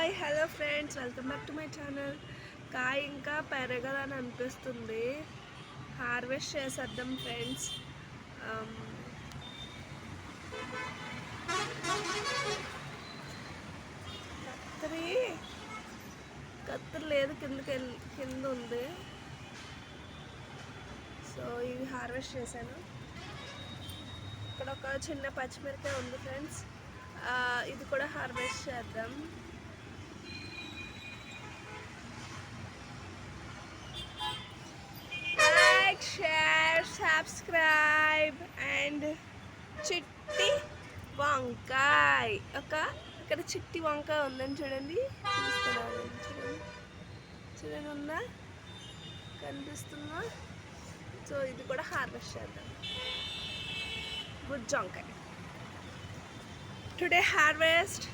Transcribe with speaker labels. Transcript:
Speaker 1: Hi hello friends, welcome back to my channel. కాయ ఇంకా పెరగదని అనిపిస్తుంది. హార్వెస్ట్ చేసేద్దాం ఫ్రెండ్స్. కత్తిరి లేదు, కింద ఉంది. సో ఇవి హార్వెస్ట్ చేశాను. ఇక్కడ ఒక చిన్న పచ్చిమిరకాయ ఉంది ఫ్రెండ్స్, ఇది కూడా హార్వెస్ట్ చేద్దాం. లైక్, షేర్, సబ్స్క్రైబ్ అండ్ చిట్టి వంకాయ. ఇక్కడ చిట్టి వంకాయ ఉందని చూడండి, చూడండి ఉందా, కనిపిస్తుందా? సో ఇది కూడా హార్వెస్ట్ చేద్దాం. గుడ్ వంకాయ. Today harvest